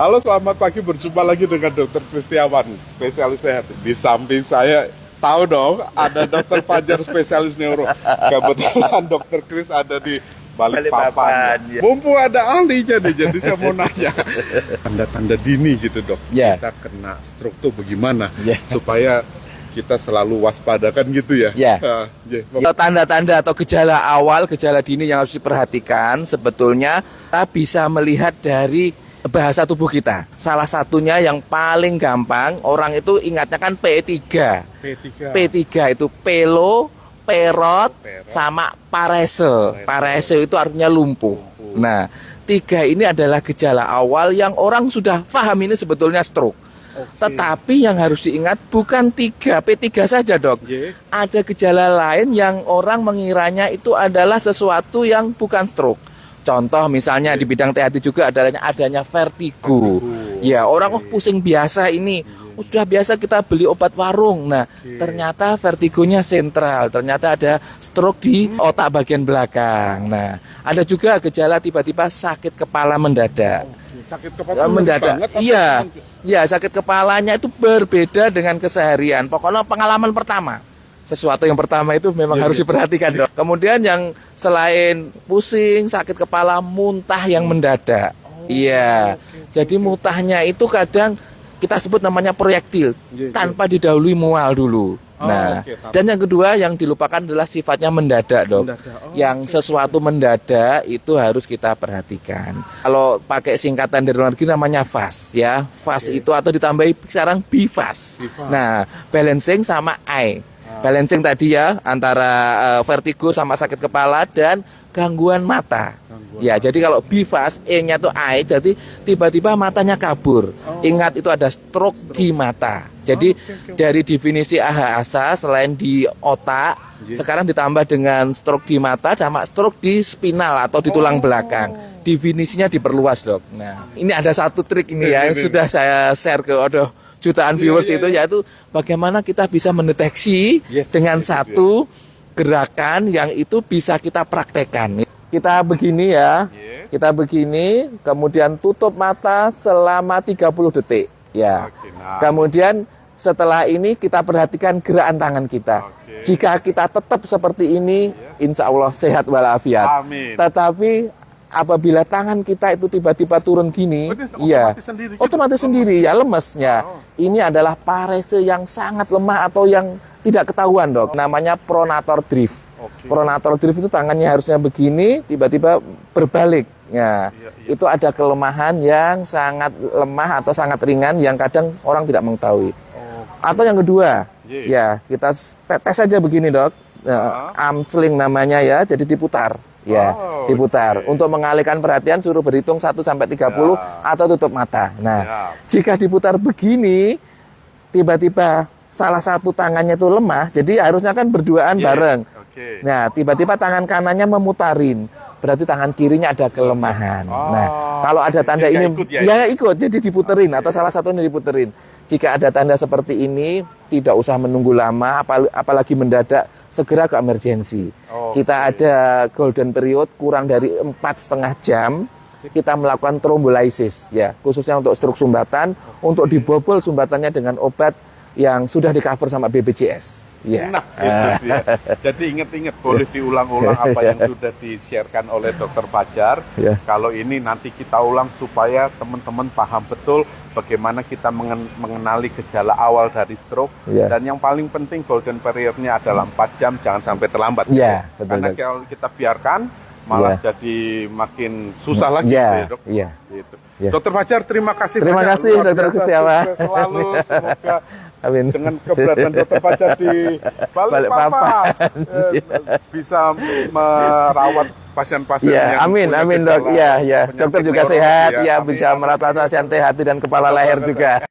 Halo, selamat pagi. Berjumpa lagi dengan Dokter Kristiawan, spesialis sehat. Di samping saya, tahu dong, ada Dokter Fajar, spesialis neuro. Kebetulan Dokter Kris ada di Balikpapan. Ya. Mumpung ada ahlinya nih, jadi saya mau nanya. Tanda-tanda dini gitu, Dok. Ya. Kita kena stroke tuh bagaimana? Ya. Supaya kita selalu waspada kan gitu ya? Ya. Tanda-tanda Tanda-tanda atau gejala awal, gejala dini yang harus diperhatikan sebetulnya kita bisa melihat dari bahasa tubuh kita. Salah satunya yang paling gampang, orang itu ingatnya kan P3. P3 itu pelo, perot, sama parese. Parese itu artinya lumpuh. Nah, 3 ini adalah gejala awal yang orang sudah paham ini sebetulnya stroke. Tetapi yang harus diingat bukan P3 saja, Dok. Ada gejala lain yang orang mengiranya itu adalah sesuatu yang bukan stroke. Contoh misalnya di bidang THT juga adanya vertigo. Ya, orang pusing biasa ini. Sudah biasa kita beli obat warung. Nah, ternyata vertigonya sentral. Ternyata ada stroke di otak bagian belakang. Nah, ada juga gejala tiba-tiba sakit kepala mendadak. Sakit kepala mendadak. Iya. Ya, sakit kepalanya itu berbeda dengan keseharian. Pokoknya pengalaman pertama. Sesuatu yang pertama itu memang harus diperhatikan, Dok. Kemudian yang selain pusing, sakit kepala, muntah yang mendadak. Iya. Jadi muntahnya itu kadang kita sebut namanya proyektil, tanpa didahului mual dulu. Nah, dan yang kedua yang dilupakan adalah sifatnya mendadak, Dok. Yang sesuatu mendadak itu harus kita perhatikan. Kalau pakai singkatan dari luar negeri namanya FAST, ya. FAST itu atau ditambahi sekarang BIFAST. Nah, balancing sama I. Balancing tadi ya antara vertigo sama sakit kepala dan gangguan mata. Ya, jadi kalau BIFAST E-nya tuh I, jadi tiba-tiba matanya kabur. Ingat itu ada stroke di mata. Jadi dari definisi AHASA selain di otak, sekarang ditambah dengan stroke di mata sama stroke di spinal atau di tulang belakang. Definisinya diperluas, Dok. Nah, ini ada satu trik ini ya yang sudah saya share ke jutaan viewers itu, yaitu bagaimana kita bisa mendeteksi dengan satu gerakan yang itu bisa kita praktekkan. Kita begini ya, kita begini, kemudian tutup mata selama 30 detik. Ya. Kemudian setelah ini kita perhatikan gerakan tangan kita. Jika kita tetap seperti ini, insya Allah sehat walafiat. Tetapi apabila tangan kita itu tiba-tiba turun gini, otomatis sendiri ya lemesnya. Ini adalah parese yang sangat lemah atau yang tidak ketahuan, Dok. Namanya pronator drift. Pronator drift itu tangannya harusnya begini, tiba-tiba berbalik. Ya, itu ada kelemahan yang sangat lemah atau sangat ringan yang kadang orang tidak mengetahui. Atau yang kedua, ya kita tes saja begini, Dok. Arm sling namanya ya, jadi diputar. Ya, diputar. Untuk mengalihkan perhatian suruh berhitung 1 sampai 30 atau tutup mata. Nah, jika diputar begini, tiba-tiba salah satu tangannya itu lemah, jadi harusnya kan berduaan bareng. Nah, tiba-tiba tangan kanannya memutarin, berarti tangan kirinya ada kelemahan. Nah, kalau ada tanda ini, ikut, jadi diputerin atau salah satunya diputerin. Jika ada tanda seperti ini, tidak usah menunggu lama, apalagi mendadak, segera ke emergensi. Kita ada golden period kurang dari 4,5 jam, kita melakukan trombolisis, ya, khususnya untuk stroke sumbatan, untuk dibobol sumbatannya dengan obat yang sudah di-cover sama BPJS. Nah, itu dia. Jadi ingat-ingat, boleh diulang-ulang apa yang sudah di-sharekan oleh Dokter Fajar. Kalau ini nanti kita ulang supaya teman-teman paham betul bagaimana kita mengenali gejala awal dari stroke. Dan yang paling penting golden period-nya adalah 4 jam, jangan sampai terlambat. Karena kalau kita biarkan malah jadi makin susah lagi, Dok. Gitu. Dokter Fajar, terima kasih. Terima kasih, Dokter Kristiawan. Selalu, semoga amin. Dengan keberadaan Dokter Fajar di Balikpapan bisa merawat pasien-pasien yang amin, Dok. Dokter juga sehat, bisa merawat pasien THT dan kepala leher juga.